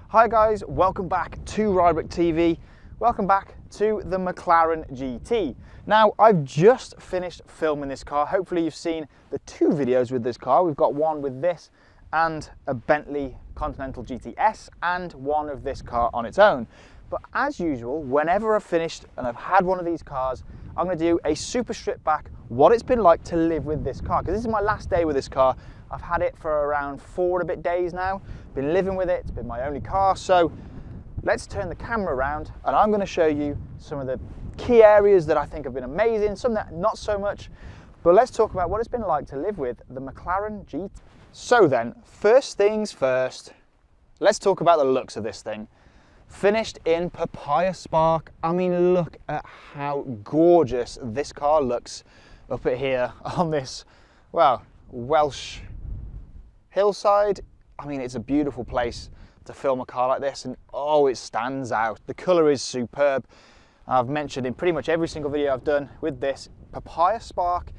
Hi guys, welcome back to Ride TV. Welcome back to the McLaren GT. Now, I've just finished filming this car. Hopefully you've seen the two videos with this car. We've got one with this and a Bentley Continental GTS and one of this car on its own. But as usual, whenever I've finished and I've had one of these cars, I'm going to do a super strip back what it's been like to live with this car, because this is my last day with this car. I've had it for around 4 and a bit days now, been living with it, it's been my only car. So let's turn the camera around and I'm going to show you some of the key areas that I think have been amazing, some that not so much, but let's talk about what it's been like to live with the McLaren GT. So then, first things first, let's talk about the looks of this thing. Finished in papaya spark. I mean, look at how gorgeous this car looks up at here on this, well, Welsh hillside. I mean, it's a beautiful place to film a car like this, and oh, it stands out. The colour is superb. I've mentioned in pretty much every single video I've done with this, papaya spark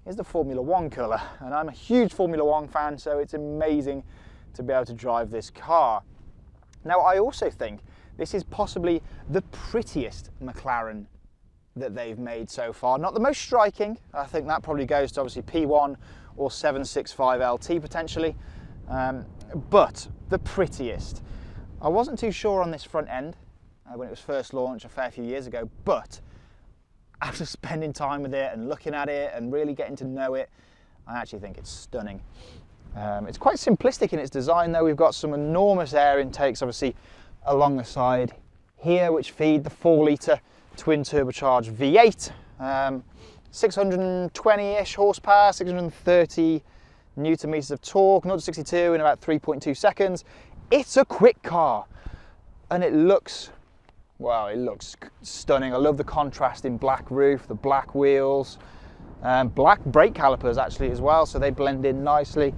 is the Formula 1 colour, and I'm a huge Formula 1 fan, so it's amazing to be able to drive this car. Now, I also think this is possibly the prettiest McLaren that they've made so far. Not the most striking. I think that probably goes to obviously P1 or 765 LT potentially, but the prettiest. I wasn't too sure on this front end when it was first launched a fair few years ago, but after spending time with it and looking at it and really getting to know it, I actually think it's stunning. It's quite simplistic in its design though. We've got some enormous air intakes obviously along the side here, which feed the 4-litre twin turbocharged V8, 620-ish horsepower, 630 newton meters of torque, 0 to 62 in about 3.2 seconds. It's a quick car, and it looks, well, it looks stunning. I love the contrast in black roof, the black wheels, black brake calipers actually as well, so they blend in nicely.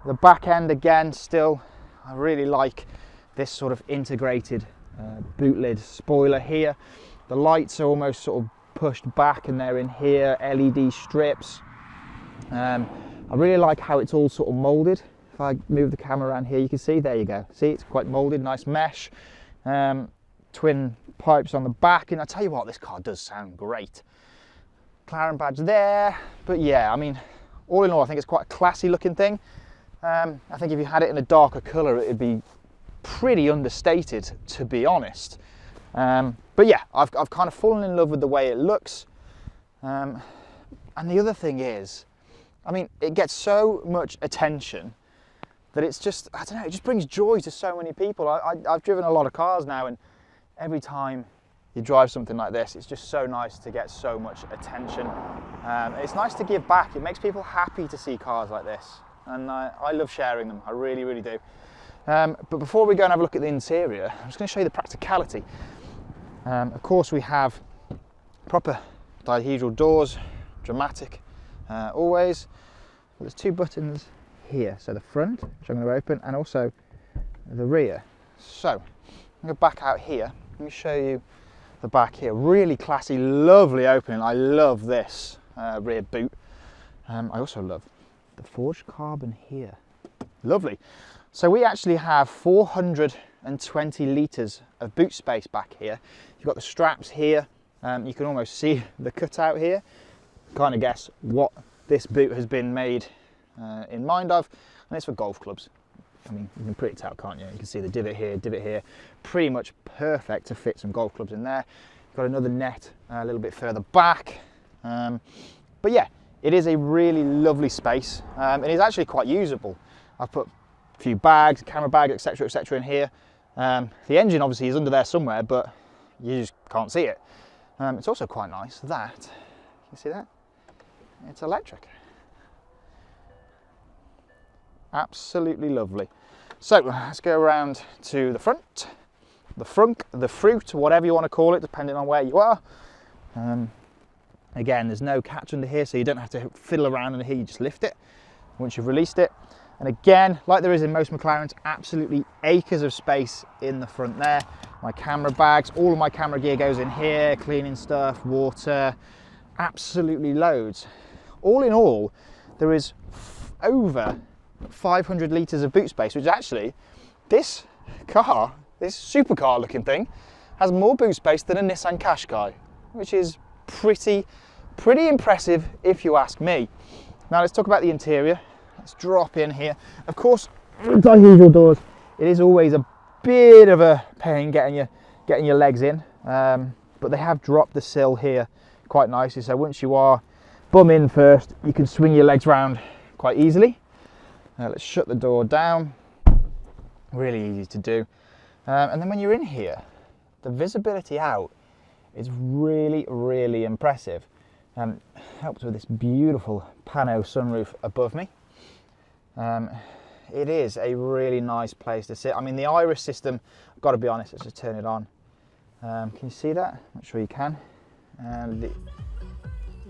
The back end again, still, I really like this sort of integrated boot lid spoiler here. The lights are almost sort of pushed back and they're in here, LED strips. I really like how it's all sort of molded. If I move the camera around here, you can see, there you go. See, it's quite molded, nice mesh. Twin pipes on the back, and I tell you what, this car does sound great. McLaren badge there, but yeah, I mean, all in all, I think it's quite a classy looking thing. I think if you had it in a darker colour, it'd be pretty understated, to be honest. But yeah, I've kind of fallen in love with the way it looks. And the other thing is, I mean, it gets so much attention that it's just, I don't know, it just brings joy to so many people. I've driven a lot of cars now, and every time you drive something like this, it's just so nice to get so much attention. It's nice to give back. It makes people happy to see cars like this, and I love sharing them. I really, really do. But before we go and have a look at the interior, I'm just going to show you the practicality. Of course, we have proper dihedral doors, dramatic always. There's 2 buttons here, so the front, which I'm going to open, and also the rear. So I'm going to back out here. Let me show you the back here. Really classy, lovely opening. I love this rear boot. I also love the forged carbon here. Lovely. So we actually have 420 litres of boot space back here. You've got the straps here. You can almost see the cutout here. Kind of guess what this boot has been made in mind of, and it's for golf clubs. I mean, you can pretty tell, can't you? You can see the divot here, pretty much perfect to fit some golf clubs in there. You've got another net a little bit further back. But yeah, it is a really lovely space. It is actually quite usable. I've put a few bags, camera bags, etc. in here. The engine obviously is under there somewhere, but you just can't see it. It's also quite nice that, can you see that? It's electric. Absolutely lovely. So let's go around to the front, the frunk, the fruit, whatever you want to call it, depending on where you are. Again, there's no catch under here, so you don't have to fiddle around under here, you just lift it once you've released it. And again, like there is in most McLarens, absolutely acres of space in the front there. My camera bags, all of my camera gear goes in here, cleaning stuff, water, absolutely loads. All in all, there is over 500 litres of boot space, which actually, this car, this supercar looking thing, has more boot space than a Nissan Qashqai, which is pretty impressive if you ask me. Now let's talk about the interior. Let's drop in here. Of course, with usual doors, it is always a bit of a pain getting your legs in, but they have dropped the sill here quite nicely, so once you are bum in first, you can swing your legs round quite easily. Let's shut the door down. Really easy to do. And then when you're in here, the visibility out is really impressive. Helped with this beautiful pano sunroof above me. It is a really nice place to sit. I mean, the iris system, I've got to be honest, let's just turn it on. Can you see that? I'm not sure you can.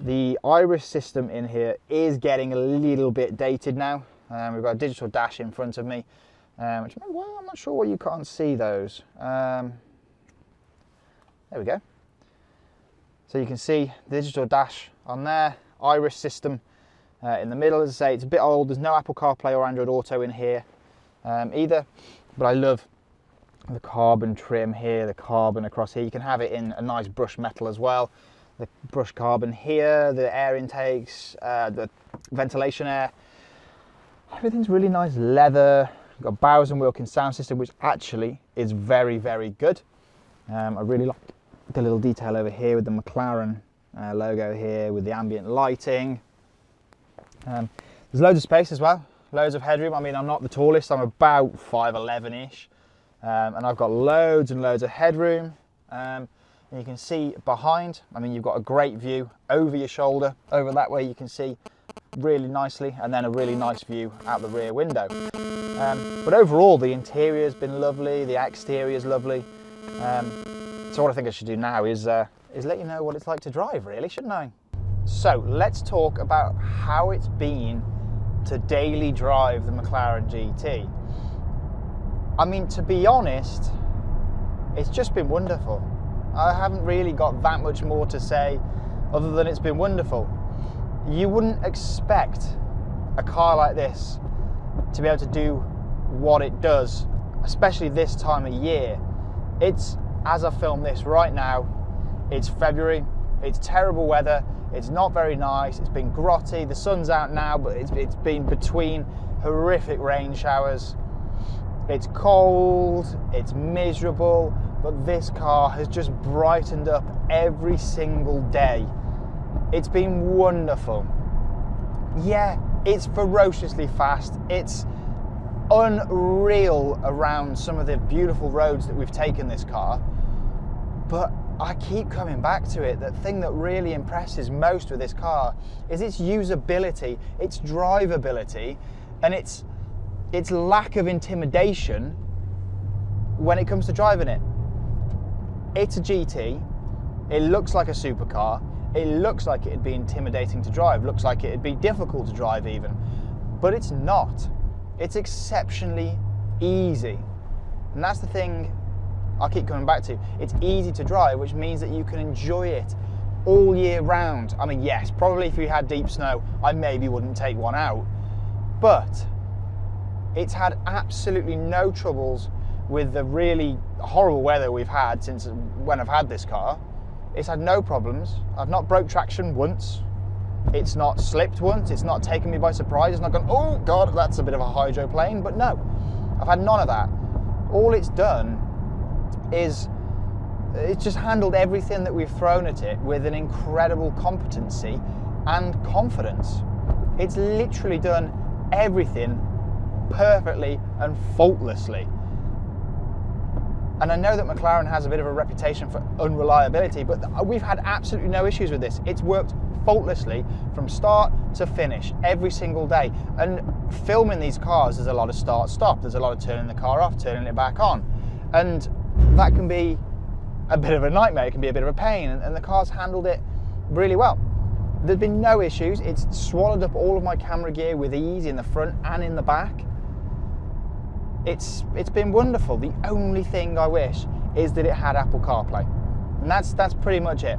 The iris system in here is getting a little bit dated now. We've got a digital dash in front of me, which, well, I'm not sure why you can't see those. There we go. So you can see the digital dash on there, iris system in the middle. As I say, it's a bit old. There's no Apple CarPlay or Android Auto in here either, but I love the carbon trim here, the carbon across here. You can have it in a nice brushed metal as well. The brushed carbon here, the air intakes, the ventilation air. Everything's really nice leather. You've got Bowers & Wilkins sound system, which actually is very good. I really like the little detail over here with the McLaren logo here, with the ambient lighting. There's loads of space as well, loads of headroom. I mean, I'm not the tallest, I'm about 5'11"-ish, and I've got loads and loads of headroom. And you can see behind, I mean, you've got a great view over your shoulder. Over that way you can see really nicely, and then a really nice view out the rear window. But overall, the interior has been lovely, the exterior is lovely. So what I think I should do now is let you know what it's like to drive, really, shouldn't I? So let's talk about how it's been to daily drive the McLaren GT. I mean, to be honest, it's just been wonderful. I haven't really got that much more to say other than it's been wonderful. You wouldn't expect a car like this to be able to do what it does, especially this time of year. It's, as I film this right now, it's February, it's terrible weather, it's not very nice, it's been grotty, the sun's out now, but it's been between horrific rain showers. It's cold, it's miserable, but this car has just brightened up every single day. It's been wonderful. Yeah, it's ferociously fast. It's unreal around some of the beautiful roads that we've taken this car, but I keep coming back to it. The thing that really impresses most with this car is its usability, its drivability, and its lack of intimidation when it comes to driving it. It's a GT, it looks like a supercar, it looks like it'd be intimidating to drive, looks like it'd be difficult to drive even, but it's not. It's exceptionally easy, and that's the thing I keep coming back to. It's easy to drive, which means that you can enjoy it all year round. I mean, yes, probably if we had deep snow, I maybe wouldn't take one out, but it's had absolutely no troubles with the really horrible weather we've had since when I've had this car. It's had no problems. I've not broke traction once. It's not slipped once. It's not taken me by surprise. It's not gone, oh God, that's a bit of a hydroplane. But no, I've had none of that. All it's done is it's just handled everything that we've thrown at it with an incredible competency and confidence. It's literally done everything perfectly and faultlessly. And I know that McLaren has a bit of a reputation for unreliability, but we've had absolutely no issues with this. It's worked faultlessly from start to finish every single day. And filming these cars, there's a lot of start-stop. There's a lot of turning the car off, turning it back on. And that can be a bit of a nightmare. It can be a bit of a pain. And the car's handled it really well. There's been no issues. It's swallowed up all of my camera gear with ease in the front and in the back. It's been wonderful. The only thing I wish is that it had Apple CarPlay. And that's pretty much it.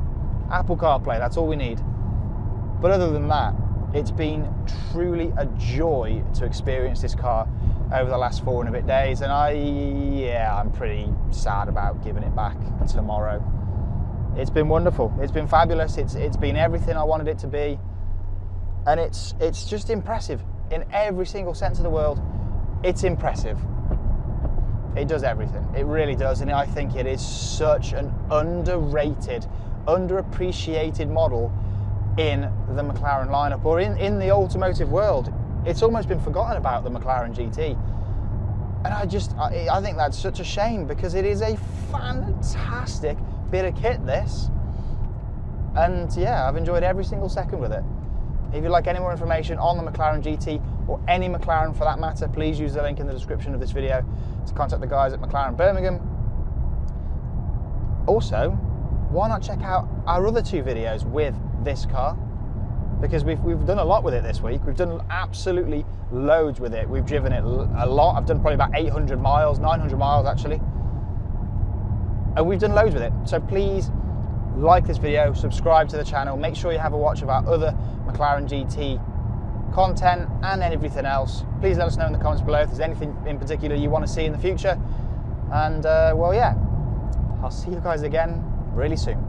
Apple CarPlay, that's all we need. But other than that, It's been truly a joy to experience this car over the last 4 and a bit days, and I'm pretty sad about giving it back tomorrow. It's been wonderful. It's been fabulous. It's been everything I wanted it to be, and it's just impressive in every single sense of the word. It's impressive. It does everything. It really does, and I think it is such an underrated, underappreciated model in the McLaren lineup, or in the automotive world. It's almost been forgotten about, the McLaren GT. And I think that's such a shame, because it is a fantastic bit of kit, this. And yeah, I've enjoyed every single second with it. If you'd like any more information on the McLaren GT, or any McLaren for that matter, please use the link in the description of this video to contact the guys at McLaren Birmingham. Also, why not check out our other 2 videos with this car? Because we've done a lot with it this week. We've done absolutely loads with it. We've driven it a lot. I've done probably about 800 miles, 900 miles actually. And we've done loads with it. So please like this video, subscribe to the channel, make sure you have a watch of our other McLaren GT content and everything else. Please let us know in the comments below if there's anything in particular you want to see in the future. And well, yeah, I'll see you guys again really soon.